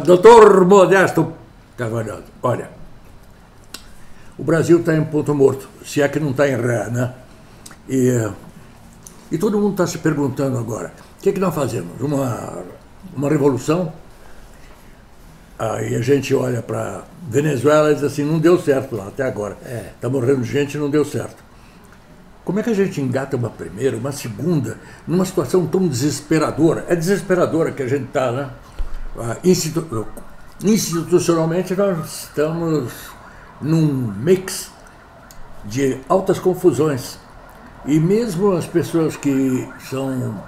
Doutor Modesto Carvalho, olha, o Brasil está em ponto morto, se é que não está em ré, né? E todo mundo está se perguntando agora, o que nós fazemos? Uma revolução? Aí a gente olha para Venezuela e diz assim, não deu certo lá até agora. Está morrendo gente e não deu certo. Como é que a gente engata uma primeira, uma segunda, numa situação tão desesperadora? É desesperadora que a gente está, né? Institucionalmente nós estamos num mix de altas confusões. E mesmo as pessoas que são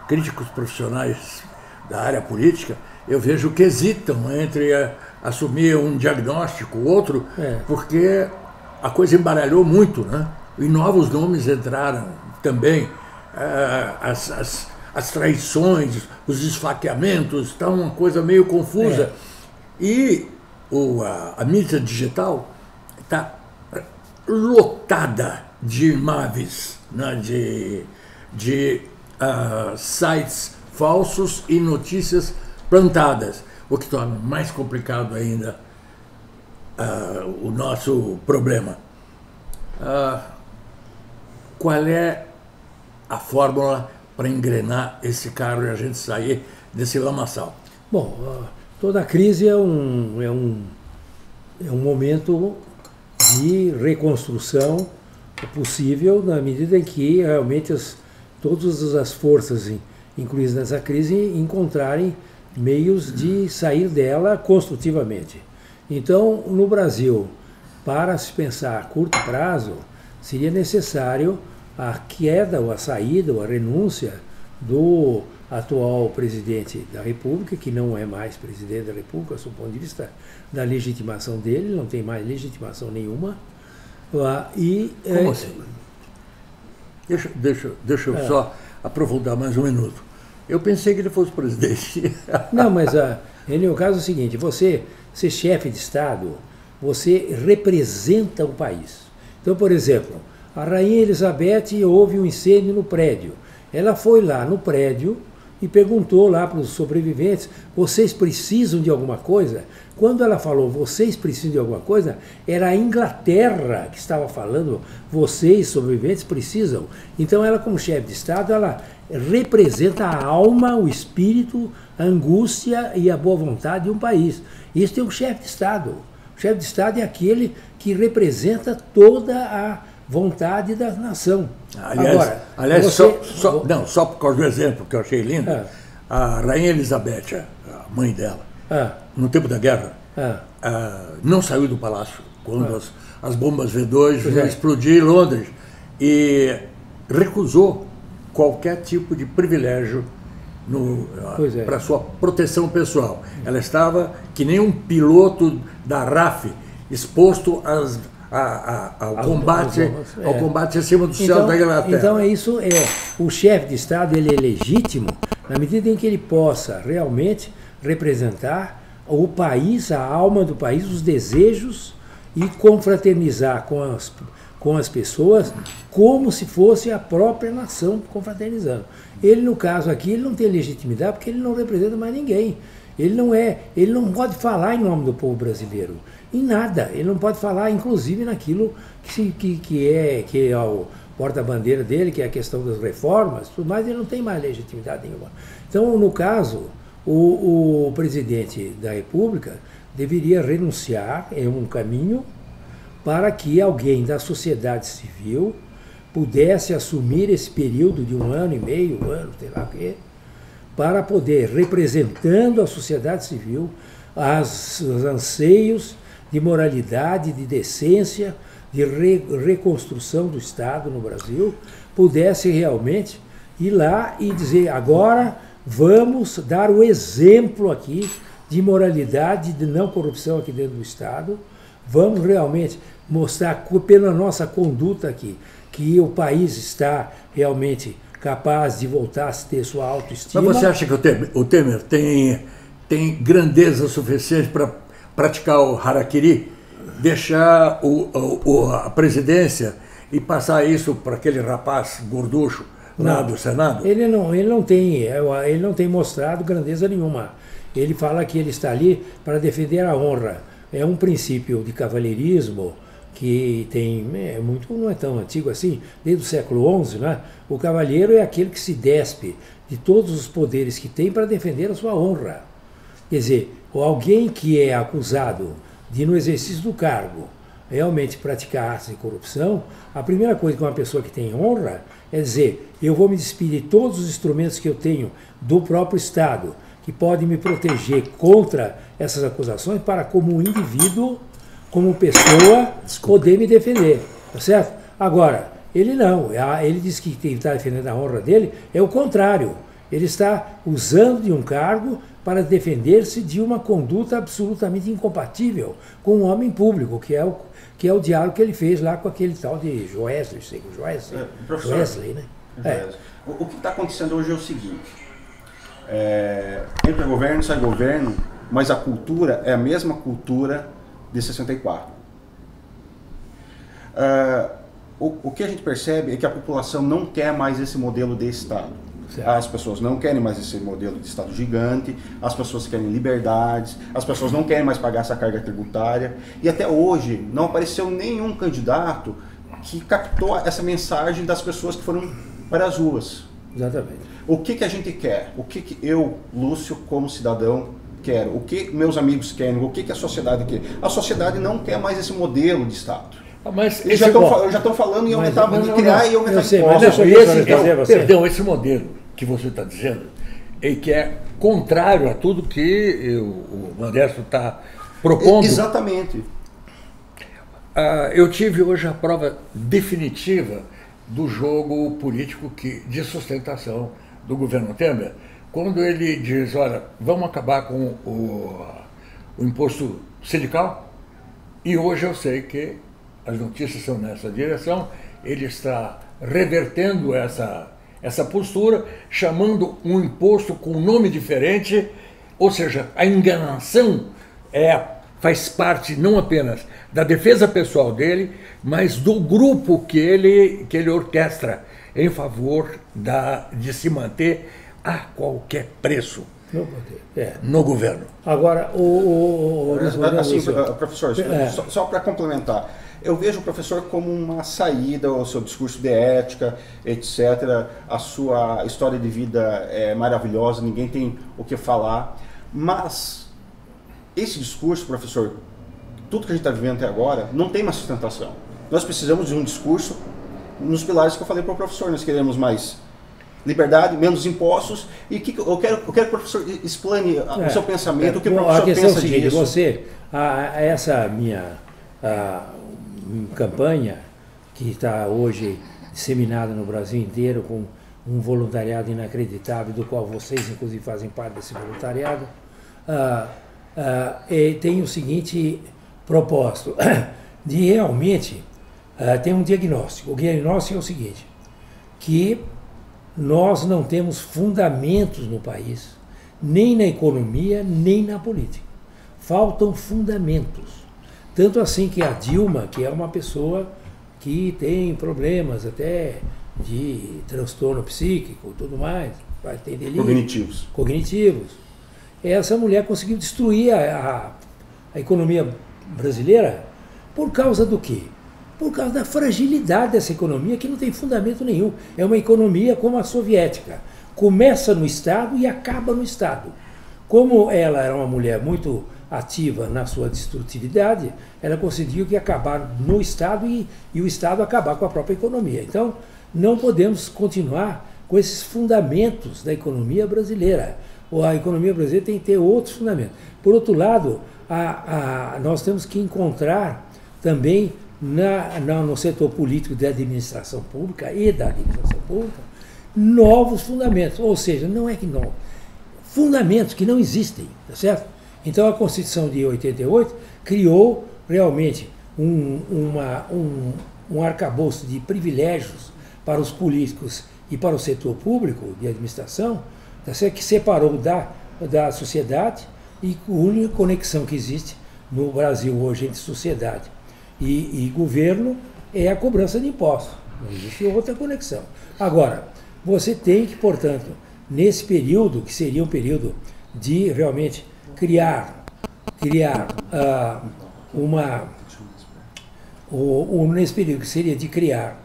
críticos profissionais da área política, eu vejo que hesitam entre assumir um diagnóstico, outro, porque a coisa embaralhou muito, né? E novos nomes entraram também, as traições, os esfaqueamentos, está uma coisa meio confusa. E a mídia digital está lotada de imagens, né, de sites falsos e notícias plantadas, o que torna mais complicado ainda o nosso problema. Qual é a fórmula para engrenar esse carro e a gente sair desse lamaçal? Bom, toda crise é um momento de reconstrução possível na medida em que realmente todas as forças incluídas nessa crise encontrarem meios de sair dela construtivamente. Então, no Brasil, para se pensar a curto prazo, seria necessário a queda, ou a saída, ou a renúncia do atual presidente da República, que não é mais presidente da República, do ponto de vista da legitimação dele, não tem mais legitimação nenhuma. Como assim? Deixa eu só aprofundar mais um minuto. Eu pensei que ele fosse presidente. Não, mas no caso é o seguinte, você ser chefe de Estado, você representa o país. Então, por exemplo, a Rainha Elizabeth houve um incêndio no prédio. Ela foi lá no prédio e perguntou lá para os sobreviventes, vocês precisam de alguma coisa? Quando ela falou, vocês precisam de alguma coisa, era a Inglaterra que estava falando, vocês, sobreviventes, precisam. Então ela, como chefe de Estado, ela representa a alma, o espírito, a angústia e a boa vontade de um país. Isso é um chefe de Estado. O chefe de Estado é aquele que representa toda a vontade da nação. Aliás, só por causa do exemplo que eu achei lindo, a Rainha Elizabeth, a mãe dela, no tempo da guerra, não saiu do palácio quando as bombas V2 iam explodir em Londres e recusou qualquer tipo de privilégio para sua proteção pessoal. Ela estava que nem um piloto da RAF exposto ao combate acima do céu da Inglaterra. Então o chefe de Estado ele é legítimo na medida em que ele possa realmente representar o país, a alma do país, os desejos e confraternizar com as pessoas como se fosse a própria nação confraternizando. Ele, no caso aqui, ele não tem legitimidade porque ele não representa mais ninguém. Ele não pode falar em nome do povo brasileiro, em nada. Ele não pode falar, inclusive, naquilo que é o porta-bandeira dele, que é a questão das reformas, tudo mais, ele não tem mais legitimidade nenhuma. Então, no caso, o presidente da República deveria renunciar em um caminho para que alguém da sociedade civil pudesse assumir esse período de 1 ano e meio, sei lá o quê, para poder, representando a sociedade civil, os anseios de moralidade, de decência, de reconstrução do Estado no Brasil, pudesse realmente ir lá e dizer, agora vamos dar o exemplo aqui de moralidade, de não corrupção aqui dentro do Estado, vamos realmente mostrar pela nossa conduta aqui que o país está realmente capaz de voltar a ter sua autoestima. Mas você acha que o Temer tem grandeza suficiente para praticar o harakiri, deixar a presidência e passar isso para aquele rapaz gorducho lá do Senado? Ele não tem mostrado grandeza nenhuma. ele fala que ele está ali para defender a honra. É um princípio de cavalheirismo que tem, não é tão antigo assim, desde o século XI, né? O cavalheiro é aquele que se despe de todos os poderes que tem para defender a sua honra. Quer dizer, alguém que é acusado de, no exercício do cargo, realmente praticar atos de corrupção, a primeira coisa que uma pessoa que tem honra é dizer, eu vou me despedir de todos os instrumentos que eu tenho do próprio Estado, que podem me proteger contra essas acusações, para como indivíduo, como pessoa, poder me defender, tá certo? Agora, ele não, ele diz que quem está defendendo a honra dele é o contrário, ele está usando de um cargo para defender-se de uma conduta absolutamente incompatível com um homem público, que é o diálogo que ele fez lá com aquele tal de Joesley, né? O que está acontecendo hoje é o seguinte, entra governo, sai governo, mas a cultura é a mesma cultura de 64. O que a gente percebe é que a população não quer mais esse modelo de Estado. Certo. As pessoas não querem mais esse modelo de Estado gigante, as pessoas querem liberdades, as pessoas não querem mais pagar essa carga tributária, e até hoje não apareceu nenhum candidato que captou essa mensagem das pessoas que foram para as ruas. Exatamente. O que a gente quer? O que eu, Lúcio, como cidadão, quero? O que meus amigos querem? O que a sociedade quer? A sociedade não quer mais esse modelo de Estado. Mas eles já estão falando em aumentar, criar e aumentar impostos. Perdão, esse modelo que você está dizendo, e que é contrário a tudo que o Modesto está propondo. Exatamente. Eu tive hoje a prova definitiva do jogo político de sustentação do governo Temer, quando ele diz, olha, vamos acabar com o imposto sindical, e hoje eu sei que as notícias são nessa direção, ele está revertendo essa postura, chamando um imposto com um nome diferente, ou seja, a enganação faz parte não apenas da defesa pessoal dele, mas do grupo que ele orquestra em favor de se manter a qualquer preço no governo. Agora, professor, só para complementar, eu vejo o professor como uma saída ao seu discurso de ética, etc. A sua história de vida é maravilhosa, ninguém tem o que falar. Mas esse discurso, professor, tudo que a gente está vivendo até agora, não tem mais sustentação. Nós precisamos de um discurso nos pilares que eu falei para o professor. Nós queremos mais liberdade, menos impostos. E eu quero que o professor explane o seu pensamento, o que o professor pensa disso. Você, essa minha campanha, que está hoje disseminada no Brasil inteiro, com um voluntariado inacreditável, do qual vocês, inclusive, fazem parte desse voluntariado, tem o seguinte propósito, de realmente ter um diagnóstico. O diagnóstico é o seguinte, que nós não temos fundamentos no país, nem na economia, nem na política. Faltam fundamentos. Tanto assim que a Dilma, que é uma pessoa que tem problemas até de transtorno psíquico e tudo mais, tem delírios cognitivos, essa mulher conseguiu destruir a economia brasileira por causa do quê? Por causa da fragilidade dessa economia, que não tem fundamento nenhum. É uma economia como a soviética. Começa no Estado e acaba no Estado. Como ela era uma mulher muito ativa na sua destrutividade, ela conseguiu que acabar no Estado e o Estado acabar com a própria economia. Então, não podemos continuar com esses fundamentos da economia brasileira. A economia brasileira tem que ter outros fundamentos. Por outro lado, nós temos que encontrar também no setor político da administração pública e da administração pública novos fundamentos. Ou seja, não é que não, fundamentos que não existem, tá certo? Então a Constituição de 88 criou realmente um arcabouço de privilégios para os políticos e para o setor público de administração, tá certo? Que separou da sociedade, e a única conexão que existe no Brasil hoje entre sociedade e governo é a cobrança de impostos. Não existe outra conexão. Agora, você tem que, portanto, nesse período, que seria um período de realmente criar nesse período, que seria de criar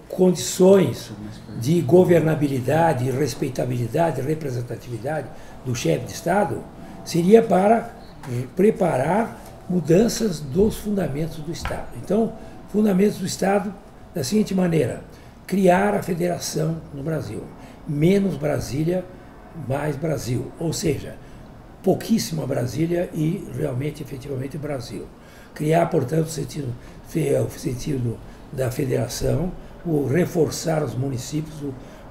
condições de governabilidade, respeitabilidade, representatividade do chefe de Estado, seria para preparar mudanças dos fundamentos do Estado. Então, fundamentos do Estado da seguinte maneira: criar a federação no Brasil, menos Brasília, mais Brasil, ou seja, pouquíssima Brasília e realmente, efetivamente, Brasil. Criar, portanto, o sentido da federação, reforçar os municípios,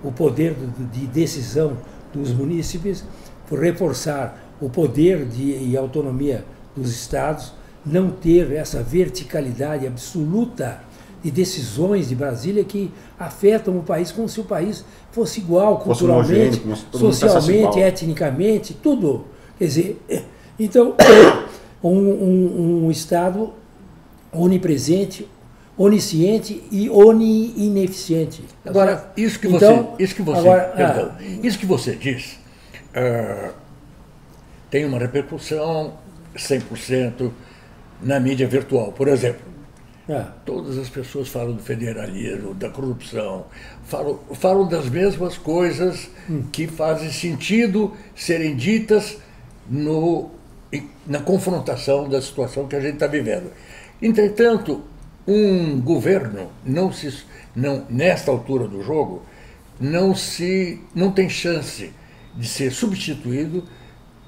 o poder de decisão dos munícipes, reforçar o poder e autonomia dos estados, não ter essa verticalidade absoluta de decisões de Brasília que afetam o país como se o país fosse igual culturalmente, socialmente, etnicamente, tudo. Quer dizer, então, um Estado onipresente, onisciente e ineficiente. Agora, isso que você diz tem uma repercussão 100% na mídia virtual. Por exemplo, todas as pessoas falam do federalismo, da corrupção, falam das mesmas coisas que fazem sentido serem ditas na confrontação da situação que a gente está vivendo. Entretanto, um governo, nesta altura do jogo, não tem chance de ser substituído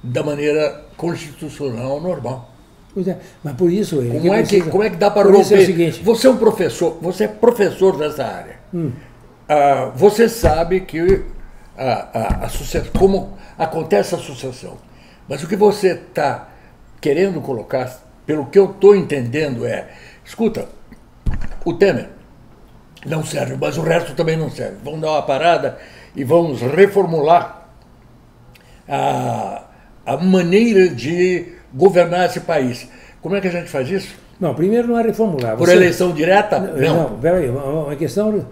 da maneira constitucional normal. Pois é, mas por isso... Como é que dá para romper? É o seguinte, você é professor dessa área. Você sabe que como acontece a sucessão. Mas o que você está querendo colocar, pelo que eu estou entendendo, escuta, o Temer não serve, mas o resto também não serve. Vamos dar uma parada e vamos reformular a maneira de governar esse país. Como é que a gente faz isso? Não, primeiro não é reformular. Por eleição direta? Não, peraí, uma questão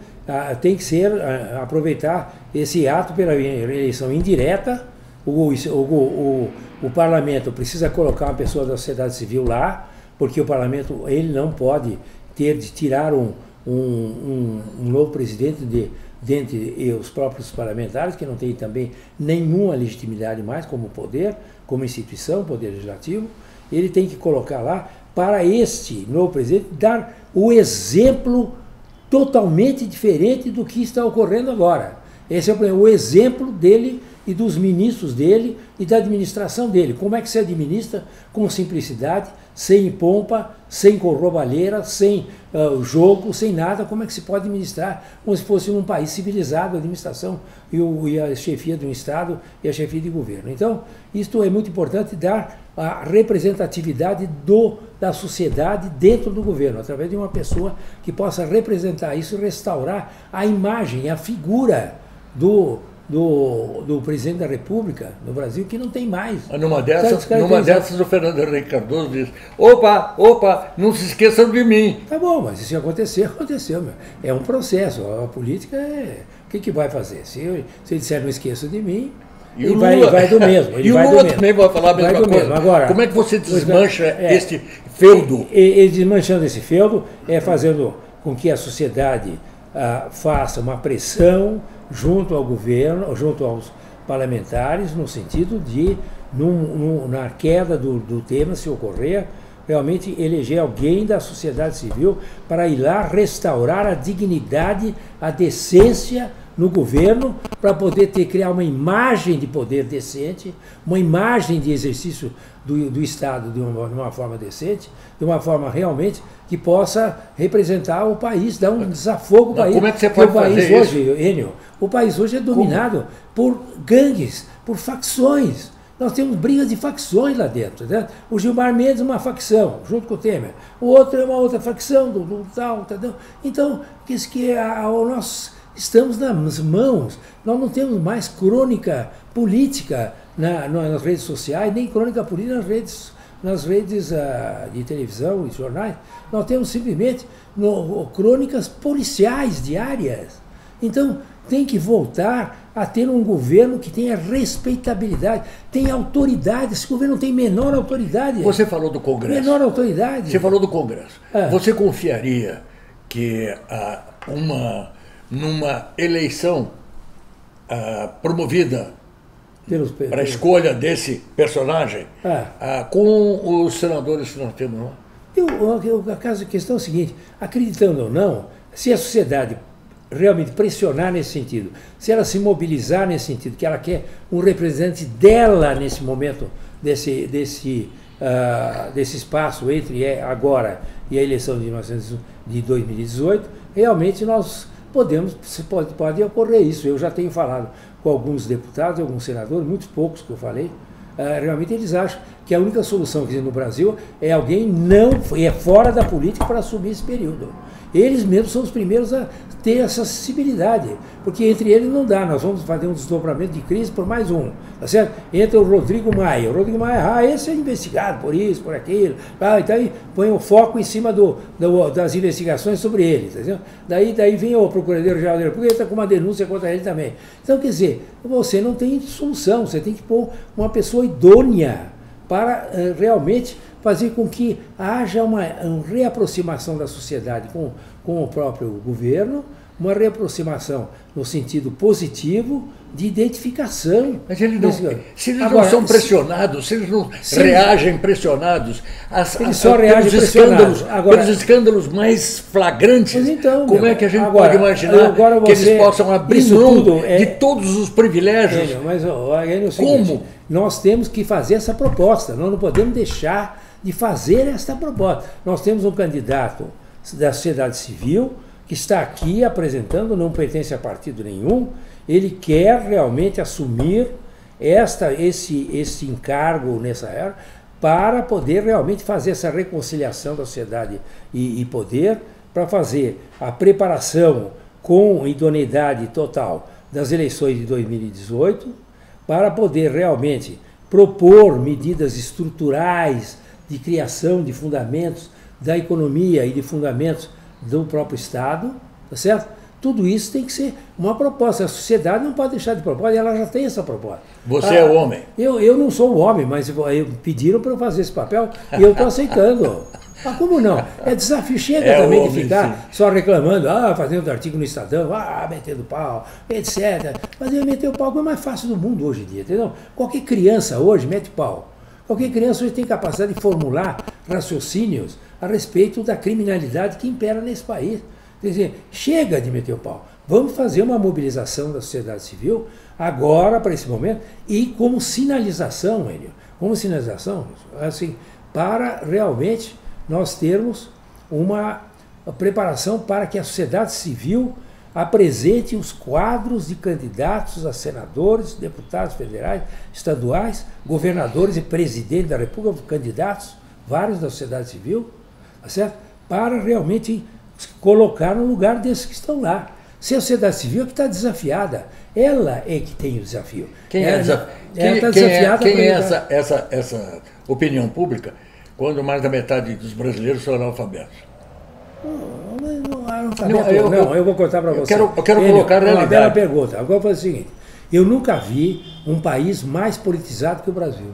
tem que ser aproveitar esse ato pela eleição indireta. O parlamento precisa colocar uma pessoa da sociedade civil lá, porque o parlamento ele não pode tirar um novo presidente dentre os próprios parlamentares, que não tem também nenhuma legitimidade mais como poder, como instituição, poder legislativo. Ele tem que colocar lá para este novo presidente dar o exemplo totalmente diferente do que está ocorrendo agora. Esse é o exemplo dele e dos ministros dele e da administração dele. Como é que se administra com simplicidade, sem pompa, sem roubalheira, sem jogo, sem nada? Como é que se pode administrar como se fosse um país civilizado, a administração e a chefia de um Estado e a chefia de governo? Então, isto é muito importante, dar a representatividade da sociedade dentro do governo, através de uma pessoa que possa representar isso e restaurar a imagem, a figura do presidente da República no Brasil, que não tem mais. Numa dessas o Fernando Henrique Cardoso diz: opa, não se esqueçam de mim. Tá bom, mas isso aconteceu. Meu. É um processo. A política o que vai fazer? Se ele disser não esqueça de mim, ele vai do mesmo. E o Lula também vai falar a mesma coisa. Agora, como é que você desmancha este feudo? E desmanchando esse feudo fazendo com que a sociedade faça uma pressão junto ao governo, junto aos parlamentares, no sentido de, na queda do tema, se ocorrer, realmente eleger alguém da sociedade civil para ir lá restaurar a dignidade, a decência no governo, para poder criar uma imagem de poder decente, uma imagem de exercício do Estado de uma forma decente, de uma forma realmente que possa representar o país, dar um desafogo ao país. Como é que você pode fazer isso? Enio, o país hoje é dominado por gangues, por facções. Nós temos brigas de facções lá dentro. Né? O Gilmar Mendes é uma facção, junto com o Temer. O outro é uma outra facção, do tal, entendeu? Então, nós estamos nas mãos, nós não temos mais crônica política nas redes sociais, nem crônica política nas redes de televisão e jornais. Nós temos simplesmente crônicas policiais diárias. Então, tem que voltar a ter um governo que tenha respeitabilidade, tenha autoridade. Esse governo não tem menor autoridade. Você falou do Congresso. Menor autoridade. Você falou do Congresso. Você confiaria que numa eleição promovida para a escolha desse personagem, com os senadores que nós temos lá? A questão é o seguinte, acreditando ou não, se a sociedade realmente pressionar nesse sentido, se ela se mobilizar nesse sentido, que ela quer um representante dela nesse momento, desse espaço entre agora e a eleição de 2018, realmente nós pode ocorrer isso. Eu já tenho falado com alguns deputados, alguns senadores, muitos poucos que eu falei, realmente eles acham que a única solução que tem no Brasil é alguém fora da política para assumir esse período. Eles mesmos são os primeiros a ter essa acessibilidade, porque entre eles não dá, nós vamos fazer um desdobramento de crise por mais um, tá certo? Entra o Rodrigo Maia, esse é investigado por isso, por aquilo, então aí põe o foco em cima das investigações sobre ele, tá certo? Daí vem o Procurador-Geral da República, está com uma denúncia contra ele também. Então, quer dizer, você não tem solução, você tem que pôr uma pessoa idônea para realmente fazer com que haja uma reaproximação da sociedade com o próprio governo, uma reaproximação no sentido positivo de identificação. Mas se eles não são pressionados, se eles não reagem pressionados, eles só reagem pressionados. Pelos escândalos mais flagrantes, então, como é que a gente pode imaginar que eles possam abrir mão de todos os privilégios? Mas é o seguinte, como? Nós temos que fazer essa proposta, nós não podemos deixar de fazer esta proposta. Nós temos um candidato da sociedade civil que está aqui apresentando, não pertence a partido nenhum, ele quer realmente assumir esse encargo nessa era para poder realmente fazer essa reconciliação da sociedade e poder, para fazer a preparação com idoneidade total das eleições de 2018, para poder realmente propor medidas estruturais de criação de fundamentos da economia e de fundamentos do próprio Estado, tá certo? Tudo isso tem que ser uma proposta. A sociedade não pode deixar de propor, e ela já tem essa proposta. Você é o homem. Eu não sou o homem, mas pediram para eu fazer esse papel e eu estou aceitando. Mas como não? É desafio, chega também de ficar só reclamando, fazendo artigo no Estadão, metendo pau, etc. Meter o pau é o mais fácil do mundo hoje em dia, entendeu? Qualquer criança hoje mete pau. Qualquer criança hoje tem capacidade de formular raciocínios a respeito da criminalidade que impera nesse país. Quer dizer, chega de meter o pau. Vamos fazer uma mobilização da sociedade civil agora, para esse momento, e como sinalização, assim, para realmente nós termos uma preparação para que a sociedade civil apresente os quadros de candidatos a senadores, deputados federais, estaduais, governadores e presidente da República, candidatos, vários da sociedade civil, tá certo? Para realmente colocar no lugar desses que estão lá. Se a sociedade civil é que está desafiada, ela é que tem o desafio. Quem é essa opinião pública quando mais da metade dos brasileiros são analfabetos? Eu vou contar para você. Eu quero colocar a realidade. Uma bela pergunta. Agora foi o seguinte, eu nunca vi um país mais politizado que o Brasil.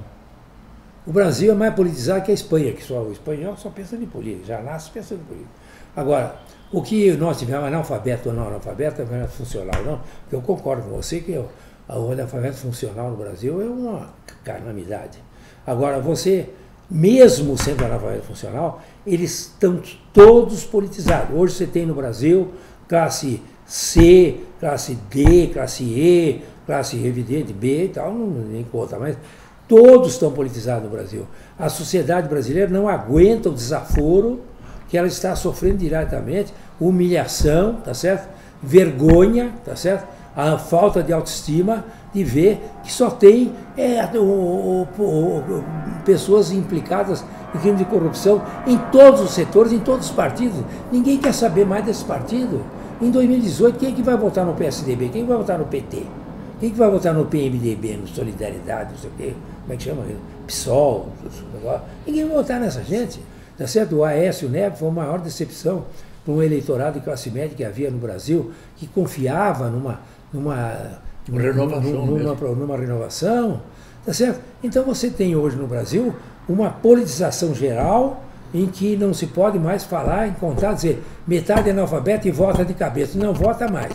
O Brasil é mais politizado que a Espanha, que o espanhol só pensa em política, já nasce pensando em política. Agora, o que nós tivemos, analfabeto ou não analfabeto, funcional ou não, eu concordo com você que o analfabeto funcional no Brasil é uma calamidade. Agora, você, mesmo sendo analfabeto funcional, eles estão todos politizados. Hoje você tem no Brasil classe C, classe D, classe E, classe evidente B e tal, nem conta, mas todos estão politizados no Brasil. A sociedade brasileira não aguenta o desaforo que ela está sofrendo diretamente, humilhação, tá certo? Vergonha, tá certo? A falta de autoestima de ver que só tem pessoas implicadas em crime de corrupção em todos os setores, em todos os partidos. Ninguém quer saber mais desse partido. Em 2018, quem é que vai votar no PSDB? Quem vai votar no PT? Quem é que vai votar no PMDB, no Solidariedade, não sei o quê? Como é que chama? PSOL? Ninguém vai votar nessa gente. Tá certo? O Aécio Neves foi a maior decepção para um eleitorado de classe média que havia no Brasil, que confiava numa numa renovação, tá certo? Então você tem hoje no Brasil uma politização geral em que não se pode mais falar, em contar, dizer metade é analfabeto e vota de cabeça. Não vota mais.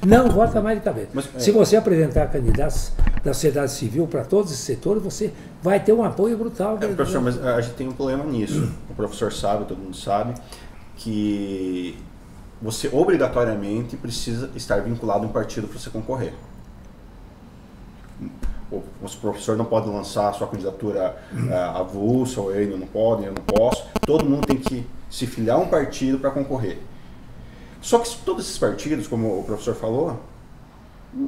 Não vota mais de cabeça. Se você apresentar candidatos da sociedade civil para todos esses setores, você vai ter um apoio brutal. Professor, mas a gente tem um problema nisso. O professor sabe, todo mundo sabe, que você obrigatoriamente precisa estar vinculado a um partido para você concorrer. O professor não pode lançar a sua candidatura avulsa, ou ele não pode, eu não posso. Todo mundo tem que se filiar a um partido para concorrer. Só que todos esses partidos, como o professor falou,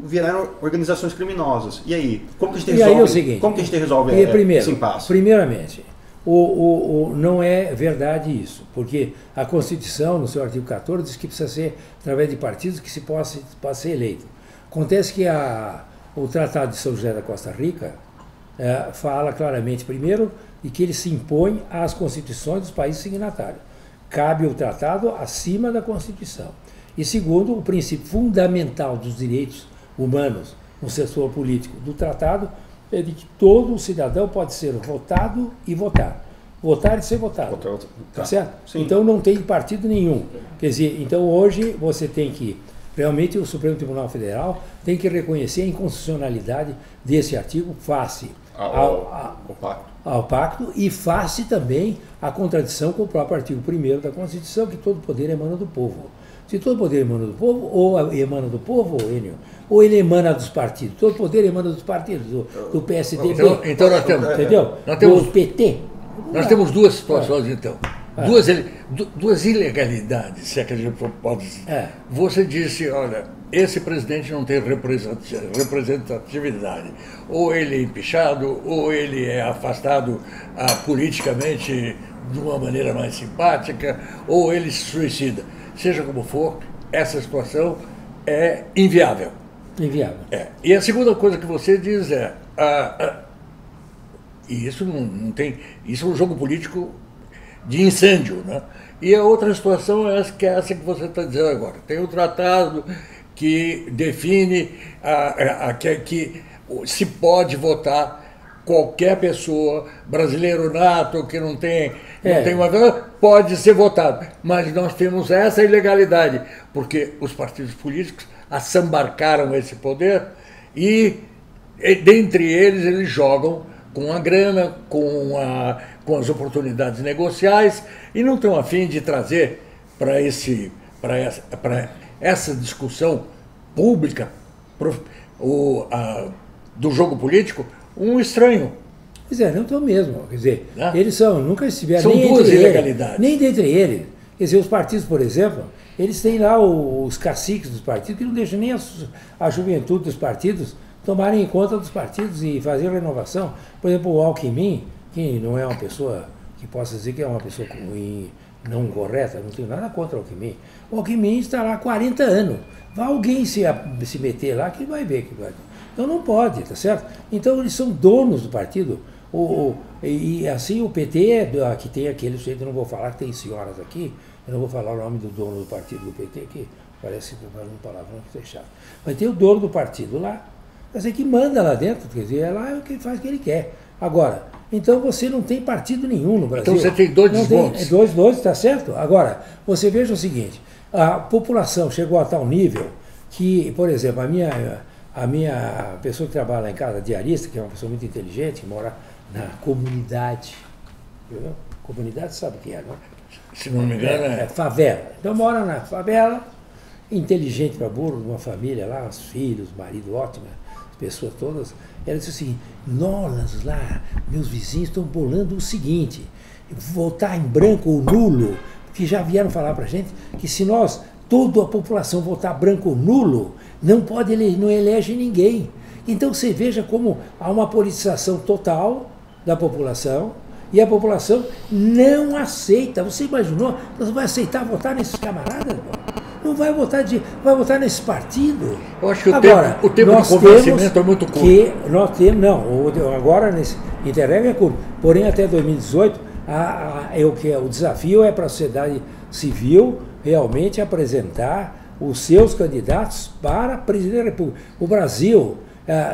viraram organizações criminosas. E aí? Como que a gente resolve, é o seguinte, como que a gente resolve esse impasse? Primeiramente, não é verdade isso, porque a Constituição, no seu artigo 14, diz que precisa ser através de partidos que se possa ser eleito. Acontece que o Tratado de São José da Costa Rica fala claramente, primeiro, de que ele se impõe às constituições dos países signatários. Cabe o tratado acima da Constituição. E segundo, o princípio fundamental dos direitos humanos no setor político do tratado é de que todo cidadão pode ser votado e votar. Votar e ser votado. Tá certo? Sim. Então não tem partido nenhum. Quer dizer, então hoje você tem que, realmente o Supremo Tribunal Federal tem que reconhecer a inconstitucionalidade desse artigo face ao pacto e face também a contradição com o próprio artigo 1º da Constituição, que todo poder emana do povo. Se todo poder emana do povo, ou emana do povo, Enio, ou ele emana dos partidos. Todo poder emana dos partidos, do PSDB. Então nós temos, entendeu? Do PT. Nós temos duas situações, então. Duas ilegalidades, se é que a gente pode dizer. Você disse, olha, esse presidente não tem representatividade. Ou ele é empichado, ou ele é afastado politicamente de uma maneira mais simpática, ou ele se suicida. Seja como for, essa situação é inviável. Inviável. E a segunda coisa que você diz e isso não tem... Isso é um jogo político de incêndio, né? E a outra situação é essa que você está dizendo agora. Tem um tratado que define que se pode votar qualquer pessoa, brasileiro nato, que não tem uma... pode ser votado. Mas nós temos essa ilegalidade, porque os partidos políticos assambarcaram esse poder e dentre eles jogam com a grana, com as oportunidades negociais e não estão a fim de trazer para essa discussão pública do jogo político um estranho. Pois não estão mesmo. Quer dizer, eles nunca estiveram são nem duas ilegalidades. Nem dentre eles. Quer dizer, os partidos, por exemplo, eles têm lá os caciques dos partidos que não deixam nem a juventude dos partidos tomarem em conta dos partidos e fazer renovação. Por exemplo, o Alckmin, que não é uma pessoa que possa dizer que é uma pessoa não correta, não tenho nada contra o Alckmin. O Alckmin está lá há 40 anos. Vai alguém se meter lá que vai ver que vai. Então não pode, tá certo? Então eles são donos do partido. E assim o PT, que tem aquele sujeito, eu não vou falar que tem senhoras aqui, eu não vou falar o nome do dono do partido do PT, que parece que é um palavrão que fechado. Mas tem o dono do partido lá, que manda lá dentro, quer dizer, é lá quem faz o que ele quer. Agora, então você não tem partido nenhum no Brasil. Então você tem dois desmontes. Dois, tá certo? Agora, você veja o seguinte, a população chegou a tal nível que, por exemplo, a minha pessoa que trabalha lá em casa, diarista, que é uma pessoa muito inteligente, que mora na comunidade, entendeu? Comunidade sabe o que é, não? Se não me engano é favela. Então mora na favela, inteligente para burro, uma família lá, os filhos, marido ótimo, as pessoas todas. Ela disse o seguinte, nós lá, meus vizinhos estão bolando o seguinte, votar em branco ou nulo, porque já vieram falar para a gente que se nós, toda a população votar branco ou nulo, não elege ninguém. Então você veja como há uma politização total da população e a população não aceita. Você imaginou? Você vai aceitar votar nesses camaradas? Não vai votar nesse partido. Eu acho que o tempo de convencimento é muito curto. Agora nesse interregno é curto. Porém, até 2018, o desafio é para a sociedade civil realmente apresentar os seus candidatos para presidente da República. O Brasil,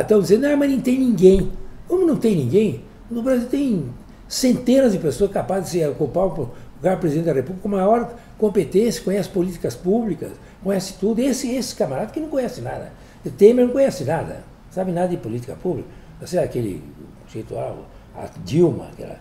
estão dizendo, mas não tem ninguém. Como não tem ninguém? No Brasil tem centenas de pessoas capazes de ocupar o lugar de presidente da República com maior competência, conhece políticas públicas, conhece tudo. Esse camarada que não conhece nada. O Temer não conhece nada, sabe nada de política pública. Você é aquele jeito, a Dilma, aquela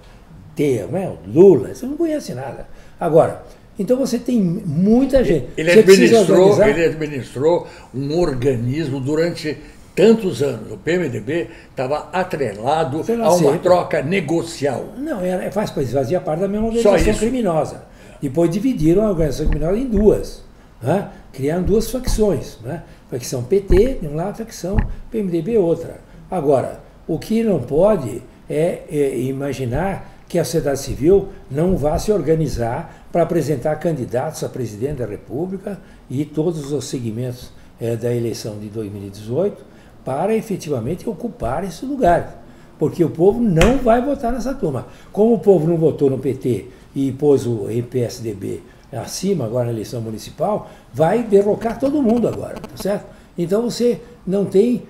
o Lula, você não conhece nada. Agora, então você tem muita gente. Ele administrou um organismo durante tantos anos. O PMDB estava atrelado a uma troca negocial. Não, fazia parte da mesma organização criminosa. Depois dividiram a organização criminosa em duas. Né? Criaram duas facções. Né? Facção PT, de um lado, facção PMDB, outra. Agora, o que não pode é imaginar que a sociedade civil não vá se organizar para apresentar candidatos a presidente da República e todos os segmentos da eleição de 2018 para efetivamente ocupar esse lugar. Porque o povo não vai votar nessa turma. Como o povo não votou no PT e pôs o PSDB acima agora na eleição municipal, vai derrocar todo mundo agora, tá certo? Então você não tem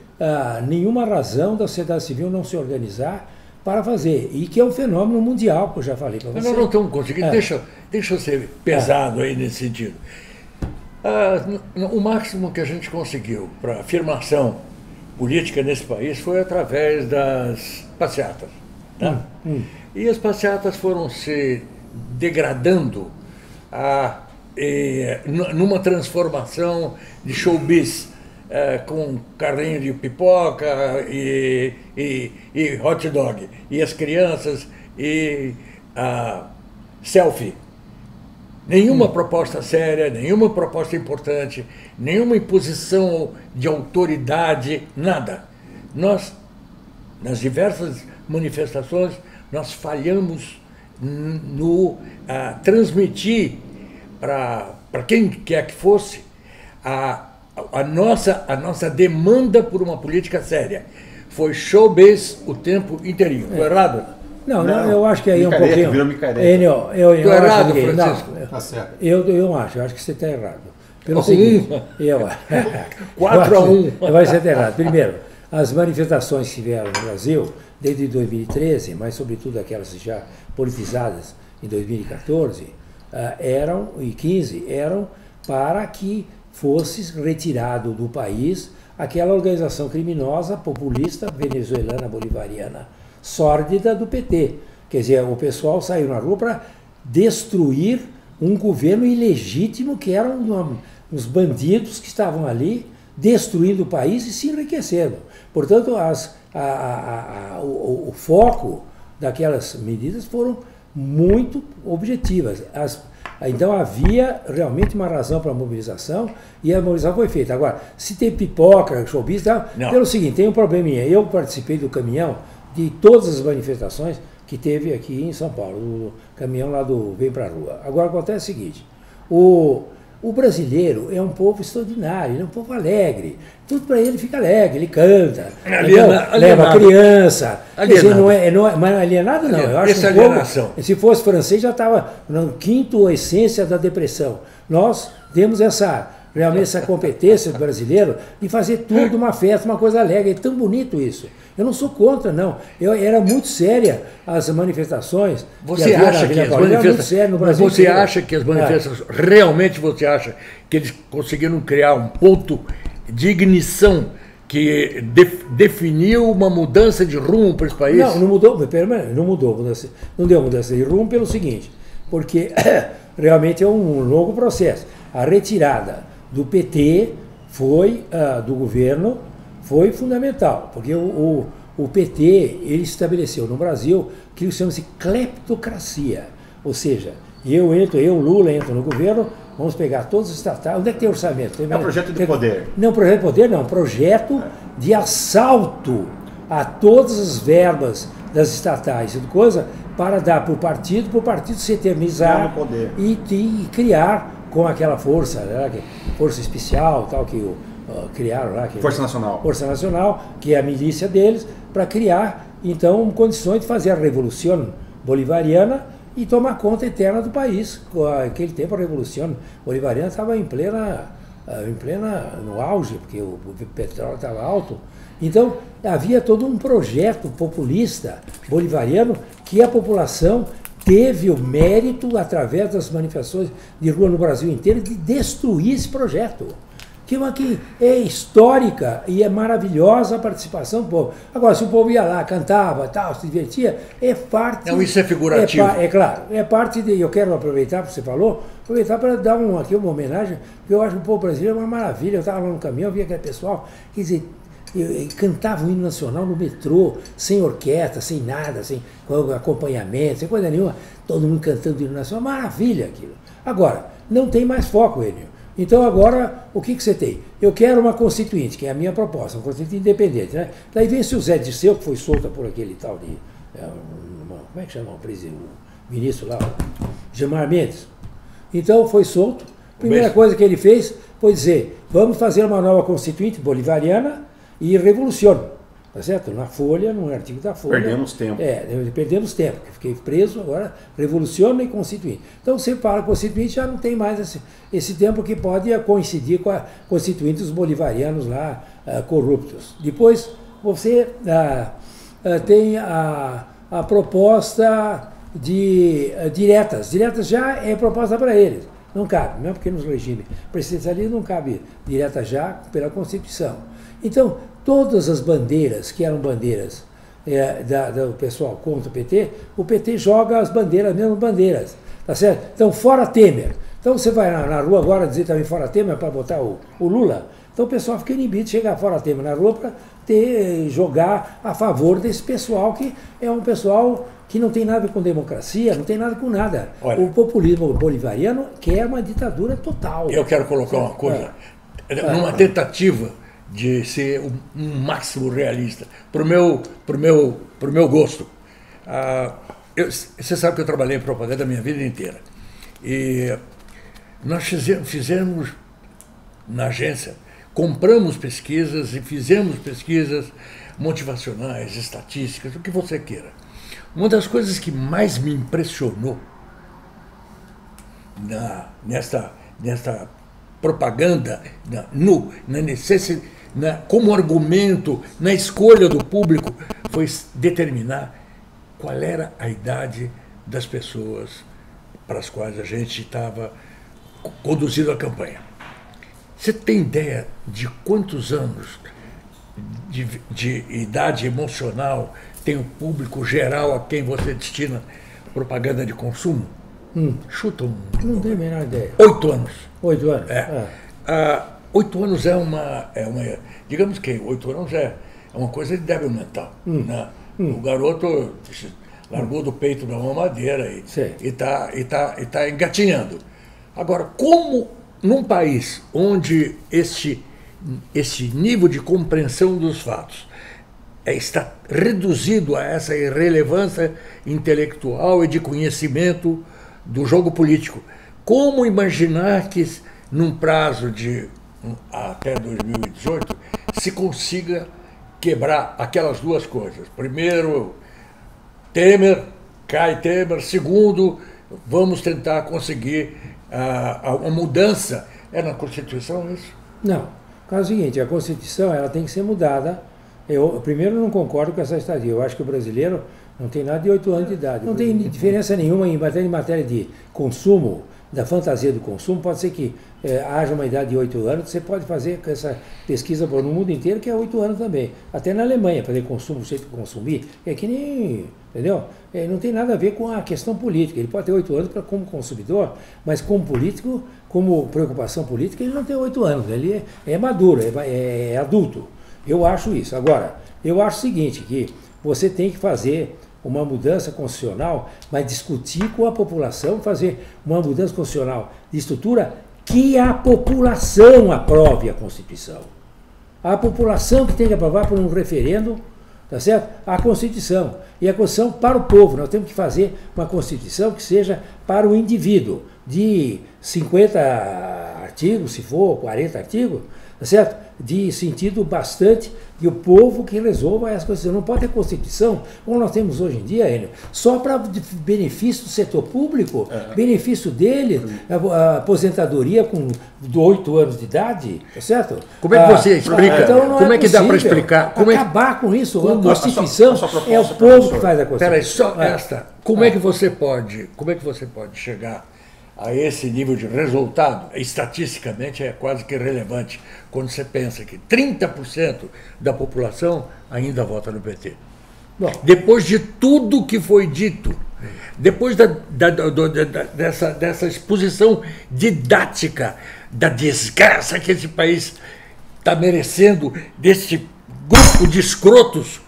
nenhuma razão da sociedade civil não se organizar para fazer, e que é um fenômeno mundial, que eu já falei para você. Nós não estamos conseguindo, deixa eu ser pesado aí nesse sentido. O máximo que a gente conseguiu para afirmação política nesse país foi através das passeatas. Tá? E as passeatas foram se degradando numa transformação de showbiz, com carrinho de pipoca e hot dog, e as crianças e selfie. Nenhuma proposta séria, nenhuma proposta importante, nenhuma imposição de autoridade, nada. Nós, nas diversas manifestações, nós falhamos no transmitir para quem quer que fosse a nossa demanda por uma política séria. Foi showbiz o tempo inteirinho. Estou errado? Não, eu acho que aí é um pouquinho... Estou errado, Francisco? Tá certo. Eu acho que você está errado. Pelo seguinte, 4-1. Vai ser errado. Primeiro, as manifestações que vieram no Brasil, desde 2013, mas sobretudo aquelas já politizadas em 2014, e 15, eram para que fosse retirado do país aquela organização criminosa, populista, venezuelana, bolivariana, sórdida do PT. Quer dizer, o pessoal saiu na rua para destruir um governo ilegítimo, que eram uns bandidos que estavam ali destruindo o país e se enriquecendo. Portanto, o foco daquelas medidas foram muito objetivas. Então havia realmente uma razão para a mobilização, e a mobilização foi feita. Agora, se tem pipoca, showbiz, pelo seguinte, tem um probleminha. Eu participei do caminhão de todas as manifestações que teve aqui em São Paulo, o caminhão lá do Vem Pra Rua. Agora acontece o seguinte, o brasileiro é um povo extraordinário, ele é um povo alegre, tudo para ele fica alegre, ele canta, leva a criança, quer dizer, mas alienado não, eu acho que o povo, se fosse francês já estava na quinta essência da depressão. Nós temos realmente essa competência do brasileiro de fazer tudo uma festa, uma coisa alegre, é tão bonito isso. Eu não sou contra, não. Era muito séria as manifestações. Você acha que as manifestações, realmente você acha que eles conseguiram criar um ponto de ignição que definiu uma mudança de rumo para esse país? Não mudou, não deu mudança de rumo pelo seguinte, porque realmente é um longo processo. A retirada do PT do governo foi fundamental, porque o PT ele estabeleceu no Brasil que chama-se cleptocracia, ou seja, Lula entra no governo, vamos pegar todos os estatais, onde é que tem orçamento? É um projeto de poder. Não, projeto de poder não, projeto de assalto a todas as verbas das estatais, para dar para o partido se eternizar e criar com aquela força, força especial, tal, que criaram lá. Força Nacional. Força Nacional, que é a milícia deles, para criar, então, condições de fazer a Revolução Bolivariana e tomar conta eterna do país. Naquele tempo, a Revolução Bolivariana estava em plena no auge, porque o petróleo estava alto. Então, havia todo um projeto populista bolivariano que a população teve o mérito, através das manifestações de rua no Brasil inteiro, de destruir esse projeto. Que é histórica e é maravilhosa a participação do povo. Agora, se o povo ia lá, cantava, tal, se divertia, é parte... Não, isso é figurativo. É claro, é parte de... Eu quero aproveitar, porque você falou, aproveitar para dar aqui uma homenagem, porque eu acho que o povo brasileiro é uma maravilha. Eu estava lá no caminhão, eu via aquele pessoal, quer dizer, cantava o hino nacional no metrô, sem orquestra, sem nada, sem acompanhamento, sem coisa nenhuma, todo mundo cantando o hino nacional, maravilha aquilo. Agora, não tem mais foco, Enio. Então agora, o que você tem? Eu quero uma constituinte, que é a minha proposta, uma constituinte independente. Né? Daí vem-se o Zé Dirceu, que foi solta por aquele tal de... como é que chama o ministro lá? Gilmar Mendes. Então foi solto. Primeira coisa que ele fez foi dizer, vamos fazer uma nova constituinte bolivariana e revoluciona. Tá certo? Na Folha, num artigo da Folha. Perdemos tempo. Perdemos tempo, fiquei preso, agora revoluciona e constituinte. Então você fala constituinte, já não tem mais esse tempo que pode coincidir com a constituinte dos bolivarianos lá corruptos. Depois você tem a proposta de diretas. Diretas já é proposta para eles. Não cabe, mesmo porque nos regimes presidencialistas não cabe direta já pela Constituição. Então, todas as bandeiras, que eram bandeiras do pessoal contra o PT joga as bandeiras, as mesmas bandeiras, tá certo? Então, fora Temer. Então, você vai na rua agora dizer também fora Temer para botar o Lula. Então, o pessoal fica inibido de chegar fora Temer na rua para jogar a favor desse pessoal, que é um pessoal que não tem nada a ver com democracia, não tem nada com nada. Olha, o populismo bolivariano quer uma ditadura total. Eu quero colocar uma coisa, numa tentativa de ser um máximo realista, pro meu gosto. Você sabe que eu trabalhei em propaganda a minha vida inteira. E nós fizemos na agência, compramos pesquisas e fizemos pesquisas motivacionais, estatísticas, o que você queira. Uma das coisas que mais me impressionou nesta propaganda, na necessidade, como argumento, na escolha do público, foi determinar qual era a idade das pessoas para as quais a gente estava conduzindo a campanha. Você tem ideia de quantos anos de idade emocional tem o público geral a quem você destina propaganda de consumo? Chuta um... Não tenho a menor ideia. 8 anos. 8 anos? 8 anos é uma... Digamos que 8 anos é uma coisa de débil mental. Né? O garoto largou do peito da mamadeira e está engatinhando. Agora, como num país onde este nível de compreensão dos fatos está reduzido a essa irrelevância intelectual e de conhecimento do jogo político, como imaginar que num prazo de até 2018 se consiga quebrar aquelas duas coisas? Primeiro, cai Temer. Segundo, vamos tentar conseguir uma mudança. É na Constituição isso? Não. O caso é o seguinte, a Constituição ela tem que ser mudada. Eu, primeiro, não concordo com essa estadia. Eu acho que o brasileiro não tem nada de 8 anos de idade. Não tem diferença nenhuma em matéria de consumo, da fantasia do consumo. Pode ser que haja uma idade de 8 anos, você pode fazer essa pesquisa no mundo inteiro, que é 8 anos também. Até na Alemanha, fazer consumo, o jeito de consumir, é que nem... Entendeu? Não tem nada a ver com a questão política. Ele pode ter 8 anos como consumidor, mas como político, como preocupação política, ele não tem 8 anos. Ele é maduro, é adulto. Eu acho isso. Agora, eu acho o seguinte, que você tem que fazer uma mudança constitucional, mas discutir com a população, fazer uma mudança constitucional de estrutura que a população aprove a Constituição. A população que tem que aprovar por um referendo, tá certo? A Constituição. E a Constituição para o povo. Nós temos que fazer uma Constituição que seja para o indivíduo, de 50 artigos, se for 40 artigos, tá certo? De sentido bastante que o povo que resolva essas coisas. Não pode ter Constituição, como nós temos hoje em dia, Enio, só para benefício do setor público, benefício dele, a aposentadoria com 8 anos de idade, tá certo? Como é que você explica? Então como é que dá para explicar? Como acabar com isso. A Constituição é o povo que faz a Constituição. Peraí, só esta. Como é que você pode chegar a esse nível de resultado? Estatisticamente é quase que irrelevante quando você pensa que 30% da população ainda vota no PT. Bom, depois de tudo que foi dito, depois dessa exposição didática da desgraça que esse país está merecendo, desse grupo de escrotos,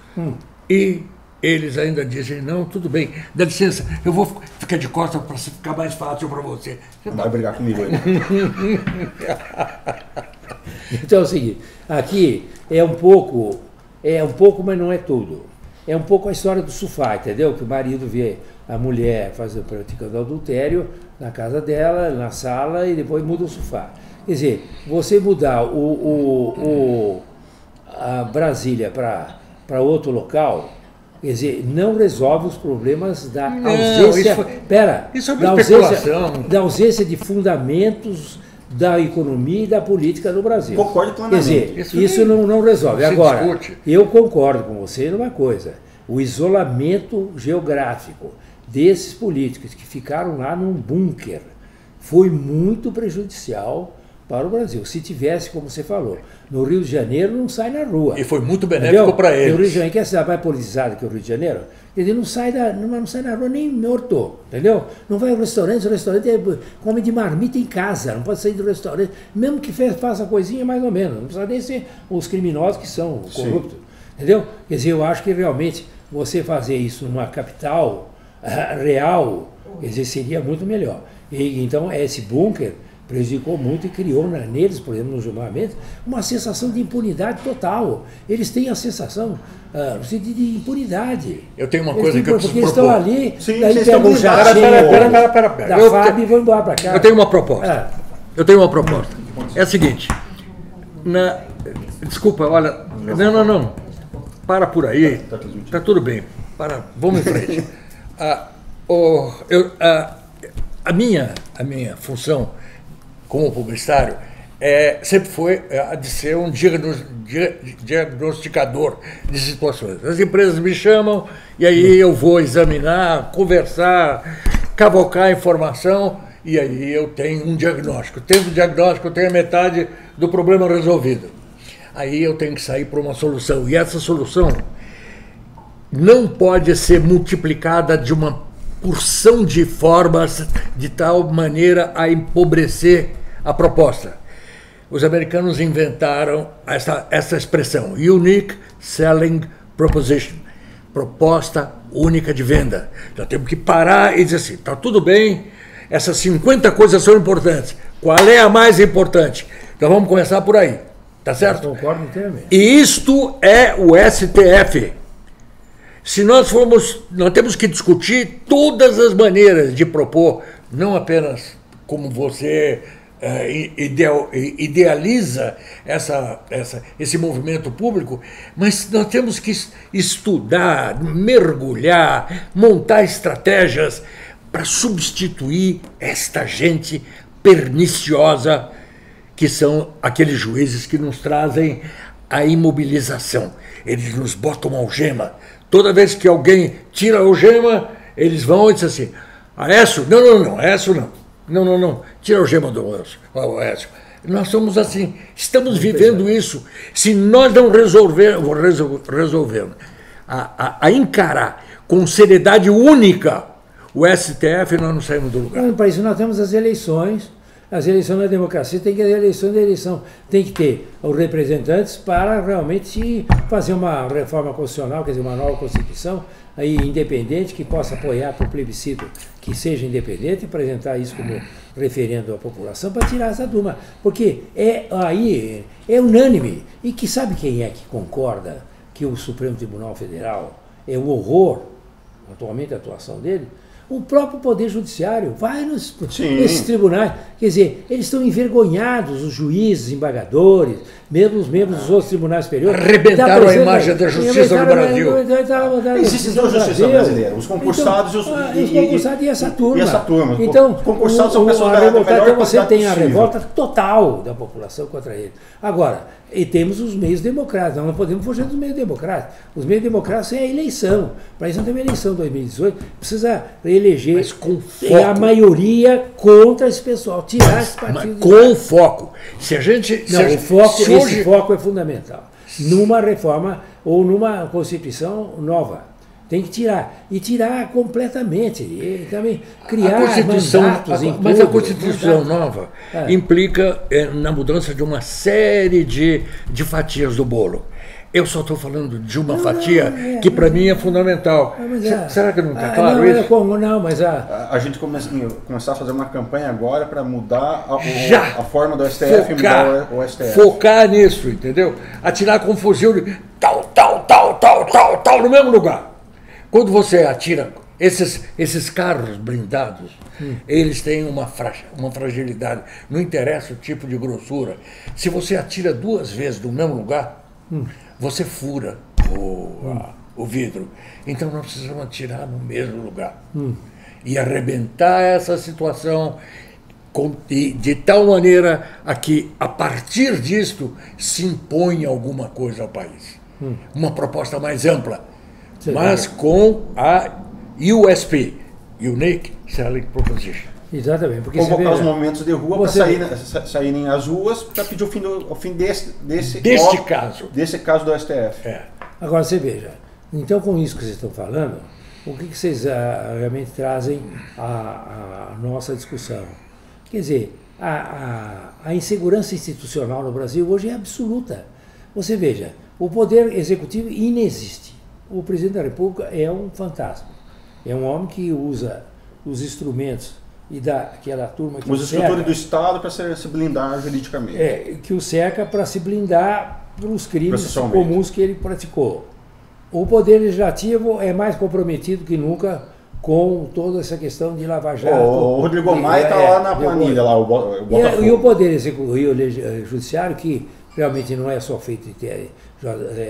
e eles ainda dizem, não, tudo bem, dá licença, eu vou ficar de costas para ficar mais fácil para você. Não vai brigar comigo aí. Então é o seguinte, aqui é um pouco, mas não é tudo. É um pouco a história do sofá, entendeu? Que o marido vê a mulher praticando adultério na casa dela, na sala, e depois muda o sofá. Quer dizer, você mudar a Brasília para outro local, quer dizer, não resolve os problemas da ausência. Da ausência de fundamentos da economia e da política no Brasil. Concordo plenamente. Quer dizer, isso não resolve. Agora, eu concordo com você numa coisa: o isolamento geográfico desses políticos que ficaram lá num bunker foi muito prejudicial para o Brasil. Se tivesse, como você falou, no Rio de Janeiro não sai na rua. E foi muito benéfico para eles. O Rio de Janeiro, que é a cidade mais politizada que o Rio de Janeiro, ele não sai na rua nem morto, entendeu? Não vai ao restaurante, o restaurante come de marmita em casa, não pode sair do restaurante, mesmo que faça coisinha mais ou menos, não precisa nem ser os criminosos que são corruptos, entendeu? Quer dizer, eu acho que realmente você fazer isso numa capital real, quer dizer, seria muito melhor. E, então, esse bunker prejudicou muito e criou neles, por exemplo, no julgamento, uma sensação de impunidade total. Eles têm a sensação de impunidade. Eu tenho uma coisa que eu preciso propor. Porque eles estão ali, sim, daí pegam um jatinho da FAB e vão embora para cá. Eu tenho uma proposta. Eu tenho uma proposta. É a seguinte. Desculpa, olha. Não. Para por aí. Está tudo bem. Vamos em frente. A minha função como publicitário sempre foi a de ser um diagnosticador de situações. As empresas me chamam e aí eu vou examinar, conversar, cavocar informação e aí eu tenho um diagnóstico. Tendo o diagnóstico, eu tenho a metade do problema resolvido. Aí eu tenho que sair para uma solução. E essa solução não pode ser multiplicada de uma porção de formas de tal maneira a empobrecer a proposta. Os americanos inventaram essa expressão, Unique Selling Proposition, proposta única de venda. Nós temos que parar e dizer assim, está tudo bem, essas 50 coisas são importantes, qual é a mais importante? Então vamos começar por aí, tá certo? Eu concordo inteiramente. E isto é o STF. Se nós temos que discutir todas as maneiras de propor, não apenas como você idealiza esse movimento público, mas nós temos que estudar, mergulhar, montar estratégias para substituir esta gente perniciosa que são aqueles juízes que nos trazem a imobilização. Eles nos botam algema. Toda vez que alguém tira a algema, eles vão e dizem assim, Aécio, não, Aécio não. Não, tira a algema do Aécio. Nós somos assim, estamos vivendo isso. Se nós não resolvermos a encarar com seriedade única o STF, nós não saímos do lugar. Para isso nós temos as eleições. As eleições na democracia tem que ter eleição. Tem que ter os representantes para realmente fazer uma reforma constitucional, quer dizer, uma nova Constituição aí, independente, que possa apoiar para o plebiscito que seja independente e apresentar isso como referendo à população para tirar essa turma. Porque aí é unânime. E que sabe quem é que concorda que o Supremo Tribunal Federal é um horror, atualmente a atuação dele? O próprio Poder Judiciário vai nesses tribunais. Quer dizer, eles estão envergonhados, os juízes, embargadores, mesmo os membros dos outros tribunais superiores. Arrebentaram a imagem da justiça no Brasil. Existem duas justiças brasileiras, os concursados e essa turma. Então, os concursados são pessoas da melhor então você tem a possível. revolta total da população contra ele. Agora, e temos os meios democráticos. Nós não podemos fugir dos meios democráticos. Os meios democráticos é a eleição. Para isso não tem uma eleição 2018. Precisa eleger a maioria contra esse pessoal. Tirar esse partido. Com foco. Se a gente. Não, esse foco é fundamental. Numa reforma ou numa Constituição nova. Tem que tirar. E tirar completamente. E também criar mandatos. Mas a Constituição nova implica na mudança de uma série de fatias do bolo. Eu só estou falando de uma fatia que para mim é fundamental. Será que não está claro isso? A gente começar a fazer uma campanha agora para mudar a forma do STF e mudar o STF. Focar nisso, entendeu? Atirar com fuzil de tal, no mesmo lugar. Quando você atira, esses carros blindados, eles têm uma fragilidade. Não interessa o tipo de grossura. Se você atira 2 vezes no mesmo lugar, você fura o vidro. Então nós precisamos atirar no mesmo lugar. E arrebentar essa situação de tal maneira a que, a partir disto, se impõe alguma coisa ao país. Uma proposta mais ampla. Mas com a USP, Unique Selling Proposition. Exatamente. Porque convocar os movimentos de rua para saírem às ruas para pedir o fim desse caso do STF. Agora você veja, então com isso que vocês estão falando, o que vocês realmente trazem à nossa discussão? Quer dizer, a insegurança institucional no Brasil hoje é absoluta. Você veja, o poder executivo inexiste. O presidente da República é um fantasma. É um homem que usa os instrumentos e daquela turma que usa a estrutura do Estado para se blindar juridicamente. Que o cerca para se blindar pelos crimes comuns que ele praticou. O Poder Legislativo é mais comprometido que nunca com toda essa questão de Lava Jato. O Rodrigo Maia está lá na planilha, lá, o Botafogo. E o Poder Executivo e o Judiciário, que realmente não é só feito de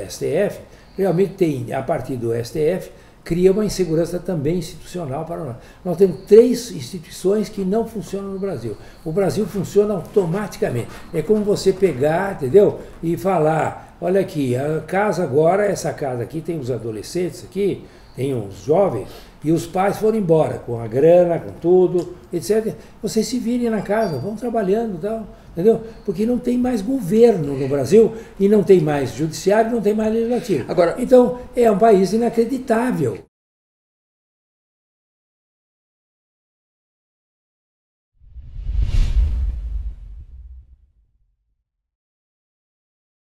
STF, realmente tem, a partir do STF, cria uma insegurança também institucional para nós. Nós temos 3 instituições que não funcionam no Brasil. O Brasil funciona automaticamente. É como você pegar, entendeu? E falar, olha aqui, a casa agora, essa casa aqui tem os adolescentes aqui, tem os jovens, e os pais foram embora, com a grana, com tudo, etc. Vocês se virem na casa, vão trabalhando e tal. Entendeu? Porque não tem mais governo no Brasil e não tem mais judiciário, não tem mais legislativo. Então, é um país inacreditável.